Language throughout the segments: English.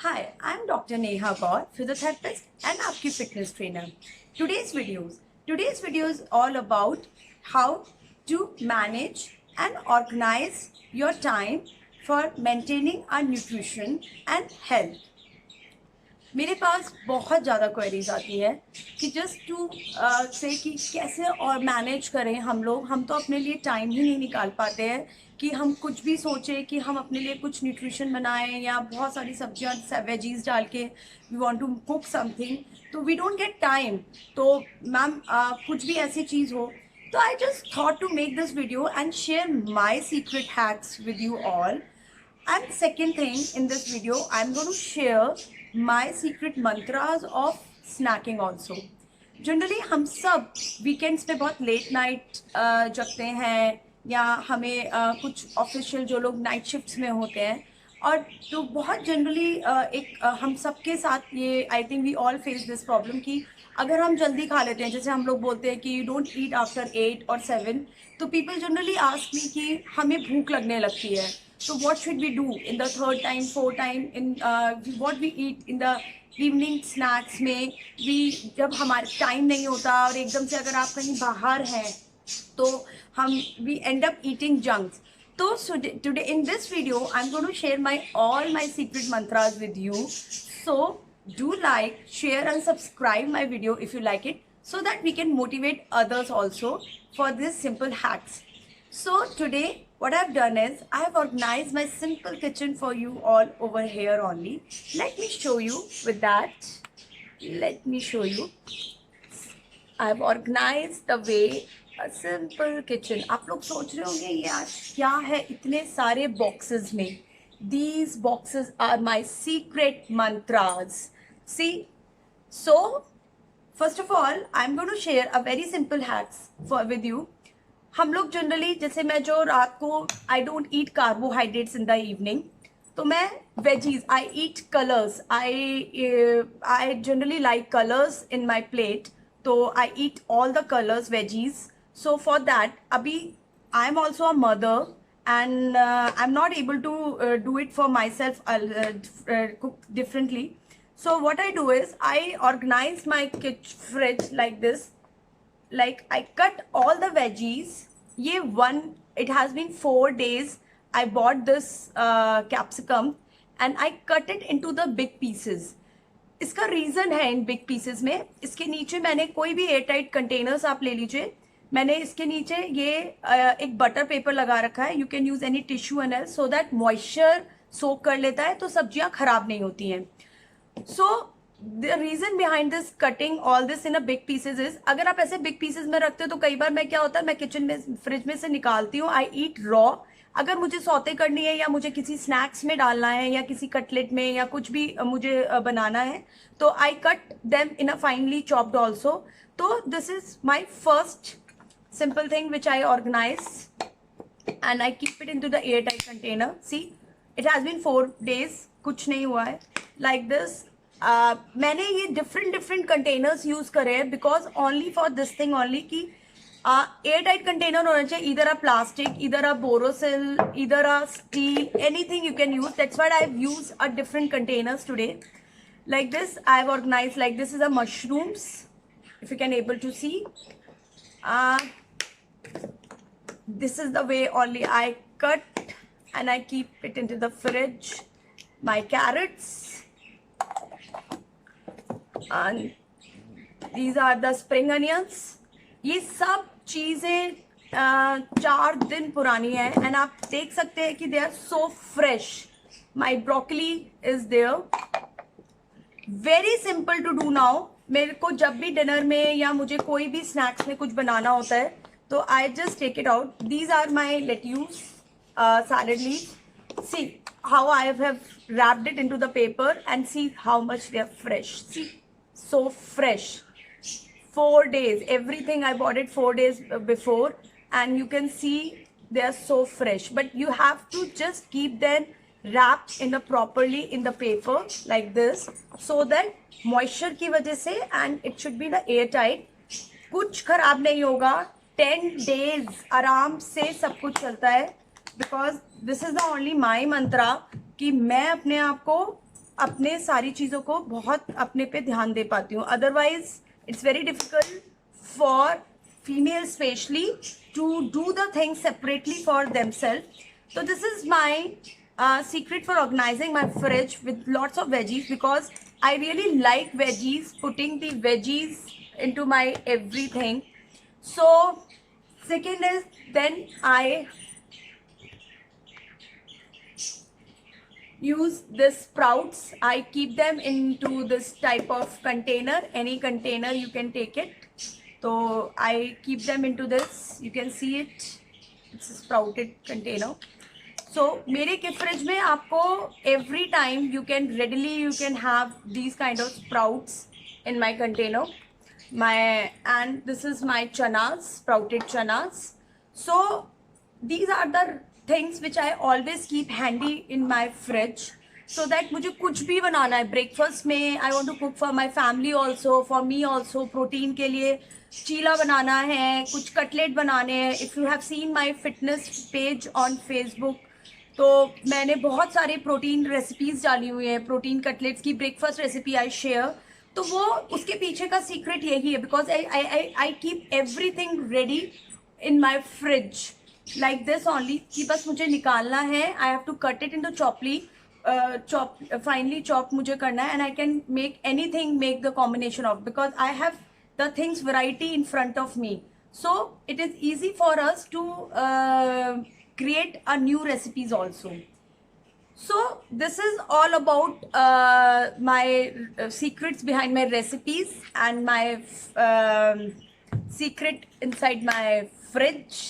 Hi, I'm Dr. Neha Gaur, physiotherapist and आपकी fitness trainer. Today's video is all about how to manage and organize your time for maintaining our nutrition and health. मेरे पास बहुत ज़्यादा queries आती है कि just to से कि कैसे और मैनेज करें हम तो अपने लिए टाइम ही नहीं निकाल पाते हैं कि हम कुछ भी सोचें कि हम अपने लिए कुछ न्यूट्रिशन बनाएं या बहुत सारी सब्जियां वेजीज डाल के we want to cook something, तो वी डोंट गेट टाइम। तो मैम कुछ भी ऐसी चीज़ हो तो I just thought to make this video and share my secret hacks with you all. And second thing, in this video, I'm going to share my secret mantras of snacking also. Generally हम सब weekends पे बहुत late night जगते हैं या हमें कुछ official जो लोग नाइट शिफ्ट्स में होते हैं, और तो बहुत जनरली हम सबके साथ ये I think we all face this problem कि अगर हम जल्दी खा लेते हैं, जैसे हम लोग बोलते हैं कि you don't eat after 8 or 7, तो पीपल जनरली आस्क मी कि हमें भूख लगने लगती है. So what should we do in the third time, fourth time, in what we eat in the evening snacks में भी जब हमारे टाइम नहीं होता और एकदम से अगर आप कहीं बाहर हैं तो हम we end up eating junks. So today in this video I'm going to share all my secret mantras with you. So do like, share and subscribe my video if you like it, so that we can motivate others also for these simple hacks. So today what I've done is I have organized my simple kitchen for you all over here only. Let me show you with that. Let me show you. I've organized the way a simple kitchen. आप लोग सोच रहे होंगे ये आज क्या है इतने सारे boxes में. These boxes are my secret mantras. See, so first of all I'm going to share a very simple hacks with you. हम लोग जनरली, जैसे मैं जो रात को I don't eat carbohydrates in the evening, तो मैं veggies I eat colours. I generally like colours in my plate, तो I eat all the colours veggies. So for that अभी I am also a mother and I'm not able to do it for myself, cook differently. So what I do is I organize my fridge like this. Like I cut all the veggies. It has been 4 days I bought this capsicum and I cut it into the big pieces. इसका reason है in big pieces में, इसके नीचे मैंने कोई भी air tight containers आप ले लीजिए, मैंने इसके नीचे ये एक बटर पेपर लगा रखा है. You can use any tissue and else so that moisture soak कर लेता है तो सब्जियां खराब नहीं होती हैं. So the reason behind this cutting all this in a big pieces is, अगर आप ऐसे बिग पीसेज में रखते हो तो कई बार मैं क्या होता है, मैं किचन में फ्रिज में से निकालती हूँ, आई ईट रॉ. अगर मुझे सौते करनी है या मुझे किसी स्नैक्स में डालना है या किसी कटलेट में या कुछ भी मुझे बनाना है, तो I cut them in a finely chopped also. तो this is my first simple thing which I organize and I keep it into the airtight container. See, it has been 4 days, कुछ नहीं हुआ है. Like this, मैंने ये different containers use करे हैं because only for this thing only कि airtight container होना चाहिए, either a plastic, either a borosil, either a steel, anything you can use. That's why I've used a different containers today. Like this, I've organized. Like this is a mushrooms, if you can able to see. This is the way only I cut and I keep it into the fridge. My carrots and these are the spring onions. ये सब चीज़ें 4 दिन पुरानी है and आप देख सकते हैं कि they are so fresh. My broccoli is there. Very simple to do now. मेरे को जब भी डिनर में या मुझे कोई भी स्नैक्स में कुछ बनाना होता है तो I just take it out. These are my lettuce salad leaves. See how I have wrapped it into the paper and see how much they are fresh. See, so fresh. 4 days, everything I bought it 4 days before and you can see they are so fresh, but you have to just keep them wrapped in a properly in the paper like this so that moisture की वजह से and it should be the airtight, कुछ खराब नहीं होगा. 10 days आराम से सब कुछ चलता है because this is the only my mantra कि मैं अपने आप को अपने सारी चीज़ों को बहुत अपने पे ध्यान दे पाती हूँ. Otherwise it's very difficult for females especially to do the things separately for themselves. So this is my secret for organizing my fridge with lots of veggies, because I really like veggies, putting the veggies into my everything. So second is, then I use this sprouts. I keep them into this type of container, any container you can take it. So I keep them into this, you can see it, it's a sprouted container. So मेरे के fridge में आपको every time you can have these kind of sprouts in my container. And this is my chanas, sprouted chanas. So these are the things which I always keep handy in my fridge, so that मुझे कुछ भी बनाना है breakfast में, I want to cook for my family also, for me also, protein के लिए चीला बनाना है, कुछ कटलेट बनाने हैं. If you have seen my fitness page on Facebook, तो मैंने बहुत सारे प्रोटीन रेसिपीज़ डाली हुई हैं, प्रोटीन कटलेट्स की ब्रेकफास्ट रेसिपी आई शेयर. तो वो उसके पीछे का सीक्रेट यही है, because I keep everything ready in my fridge like this only, कि बस मुझे निकालना है. I have to cut it in to चॉपली, finally chop मुझे करना है, and I can make any thing, make the combination of, because I have the things variety in front of me, so it is easy for us to create a new recipes also. So this is all about my secrets behind my recipes and my secret inside my fridge.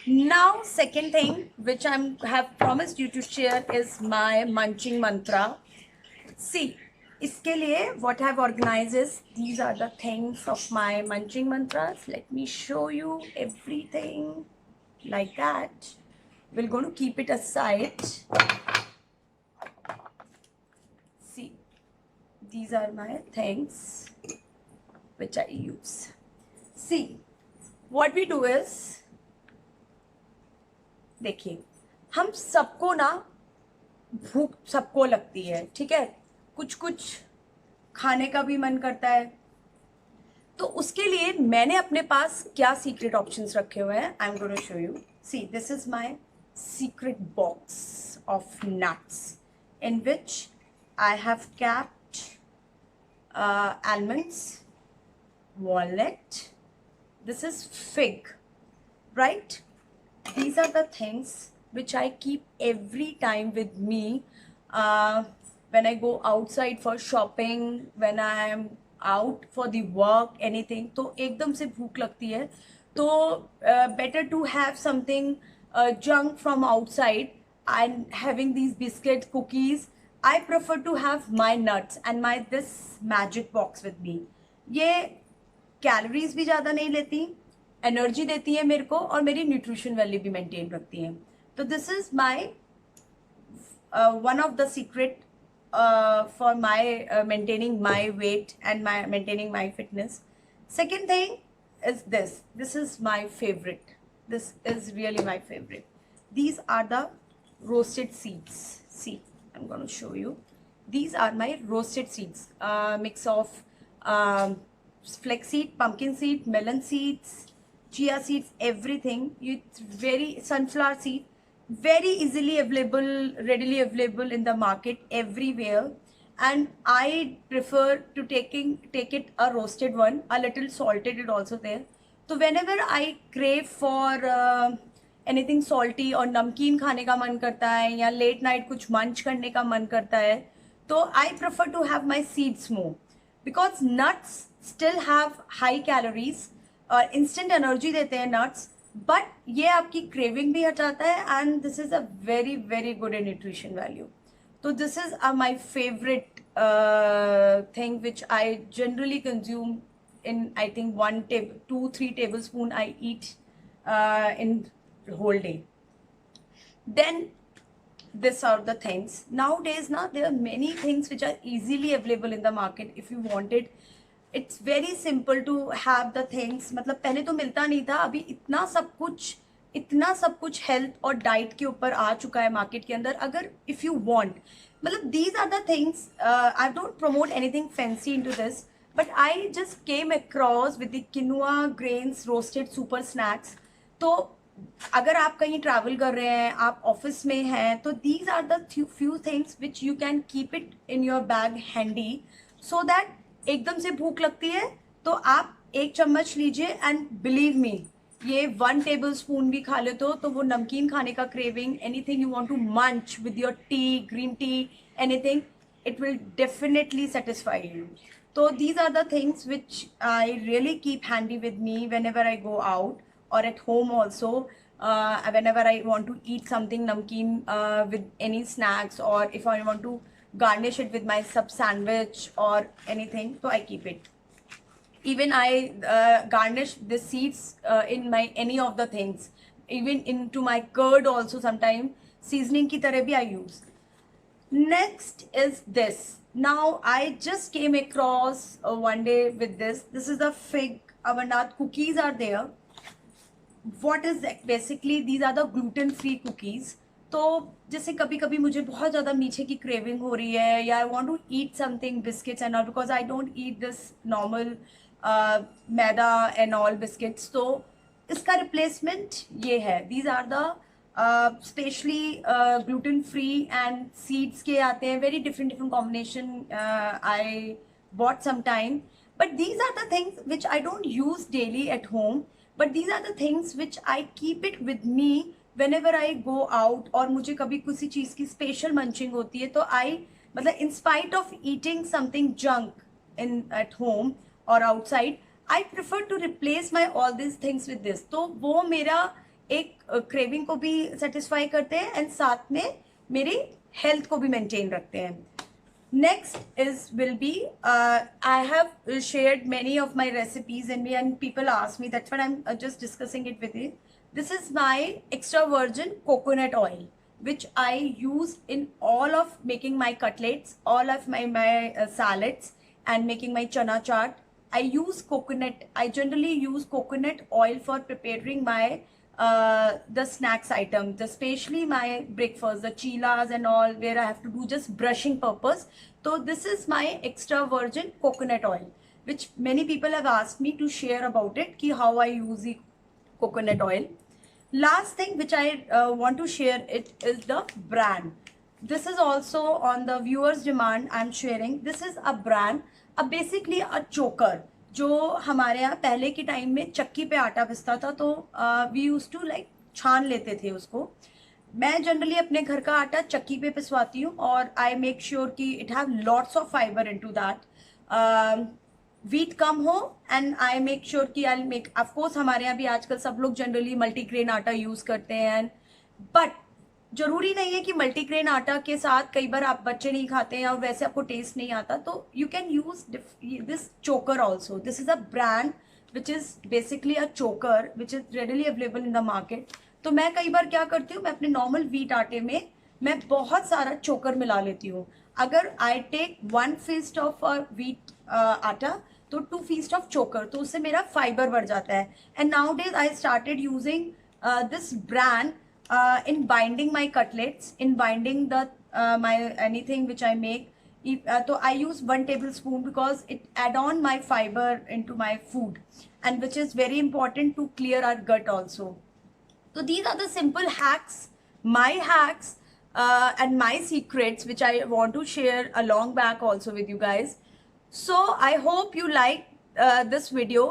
Now second thing which I have promised you to share is my munching mantra. See, इसके लिए what I have organized is, these are the things of my munching mantras. Let me show you everything like that. We're going to keep it aside. See, these are my things which I use. See, what we do is, देखिए, हम सबको ना भूख सबको लगती है, ठीक है, कुछ कुछ खाने का भी मन करता है. तो उसके लिए मैंने अपने पास क्या सीक्रेट ऑप्शंस रखे हुए हैं, I am going to show you. See, this is my secret box of nuts in which I have kept almonds, walnut, this is fig, right? These are the things which I keep every time with me. When I go outside for shopping, when I am out for the work, anything, तो एकदम से भूख लगती है, तो better to have something junk from outside, and having these biscuits, cookies, I prefer to have my nuts and my this magic box with me. ये calories भी ज़्यादा नहीं लेती, एनर्जी देती है मेरे को, और मेरी न्यूट्रिशन वैल्यू भी मेंटेन रखती है. तो this is my one of the secret for my maintaining my weight and my maintaining my fitness. Second thing is this. This is my favorite. This is really my favorite. These are the roasted seeds. See, I'm going to show you. These are my roasted seeds. Mix of flaxseed, pumpkin seed, melon seeds, chia seeds, everything. It's very sunflower seed. Very easily available, readily available in the market everywhere, and I prefer to take it a roasted one, a little salted it also there. So whenever I crave for anything salty और नमकीन खाने का मन करता है, या late night कुछ मंच करने का मन करता है, तो I prefer to have my seeds more, because nuts still have high calories और instant energy देते हैं nuts, बट ये आपकी क्रेविंग भी हटाता है, and this is a very very good in nutrition value. तो this is my favourite thing which I generally consume in I think 2-3 tablespoon I eat in whole day. Then these are the things. Nowadays now there are many things which are easily available in the market. If you want it, it's very simple to have the things. मतलब पहले तो मिलता नहीं था, अभी इतना सब कुछ हेल्थ और डाइट के ऊपर आ चुका है मार्केट के अंदर. अगर if you want, Matlab, these are the things. I don't promote anything fancy into this, but I just came across with the quinoa grains roasted super snacks. तो अगर आप कहीं ट्रैवल कर रहे हैं, आप ऑफिस में हैं, तो these are the few things which you can keep it in your bag handy, so that एकदम से भूख लगती है तो आप एक चम्मच लीजिए एंड बिलीव मी, ये 1 टेबल स्पून भी खा लेते हो तो वो नमकीन खाने का craving, anything you want to munch with your tea, green tea, anything, it will definitely satisfy you. So these are the things which I really keep handy with me whenever I go out or at home also. Whenever I want to eat something namkeen with any snacks, or if I want to garnish it with my sub sandwich or anything, so I keep it. Even I garnish the seeds in my any of the things, even into my curd also, sometimes seasoning ki tarah bhi I use. Next is this. Now I just came across one day with this. This is the fig Amarnath cookies are there. What is that? Basically these are the gluten free cookies. तो जैसे कभी कभी मुझे बहुत ज़्यादा मीठे की craving हो रही है, या I want to eat something biscuits and all, because I don't eat this normal maida and all biscuits, तो इसका रिप्लेसमेंट ये है. These are the specially gluten free and seeds के आते हैं, very different combination. I bought some time, but these are the things which I don't use daily at home, but these are the things which I keep it with me whenever I go out, और मुझे कभी किसी चीज़ की special munching होती है तो आई, मतलब in spite of eating something junk in at home or outside, I prefer to replace my all these things with this. तो वो मेरा एक क्रेविंग को भी सेटिस्फाई करते हैं एंड साथ में मेरी हेल्थ को भी मेंटेन रखते हैं. Next is will be I have shared many of my recipes and people ask me, that's why I'm just discussing it with you. This is my extra virgin coconut oil which I use in all of making my cutlets, all of my salads and making my chana chaat. I use coconut. I generally use coconut oil for preparing my the snacks items, especially my breakfast, the chilas and all, where I have to do just brushing purpose. So this is my extra virgin coconut oil, which many people have asked me to share about it, ki how I use the coconut oil. Last thing which I want to share it is the brand. This is also on the viewers demand I'm sharing. This is a brand, basically a choker, जो हमारे यहाँ पहले के time में चक्की पे आटा पिसता था, तो वी यूज टू लाइक छान लेते थे उसको. मैं जनरली अपने घर का आटा चक्की पे पिसवाती हूँ और आई मेक श्योर कि it have lots of fibre into that. Wheat कम हो एंड आई मेक श्योर कि आई मेक, ऑफकोर्स हमारे यहाँ भी आजकल सब लोग जनरली मल्टीग्रेन आटा यूज करते हैं, बट जरूरी नहीं है कि मल्टीग्रेन आटा के साथ कई बार आप बच्चे नहीं खाते हैं और वैसे आपको टेस्ट नहीं आता, तो यू कैन यूज दिस चोकर also. This is a brand which is basically a चोकर which is readily available in the market. तो मैं कई बार क्या करती हूँ, मैं अपने नॉर्मल वीट आटे में मैं बहुत सारा चोकर मिला लेती हूँ. अगर I take 1 fist of wheat atta तो 2 फीस्ट ऑफ चोकर, तो उससे मेरा फाइबर बढ़ जाता है. And now days I started using this brand in binding my cutlets, in binding the my anything which I make. So I use 1 tablespoon because it add on my fiber into my food, and which is very important to clear our gut also. So these are the simple hacks, my hacks and my secrets which I want to share along back also with you guys. So I hope you like this video.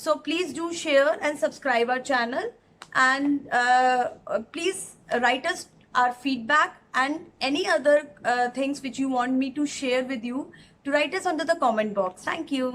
So please do share and subscribe our channel. And please write us our feedback and any other things which you want me to share with you, to write us under the comment box. Thank you.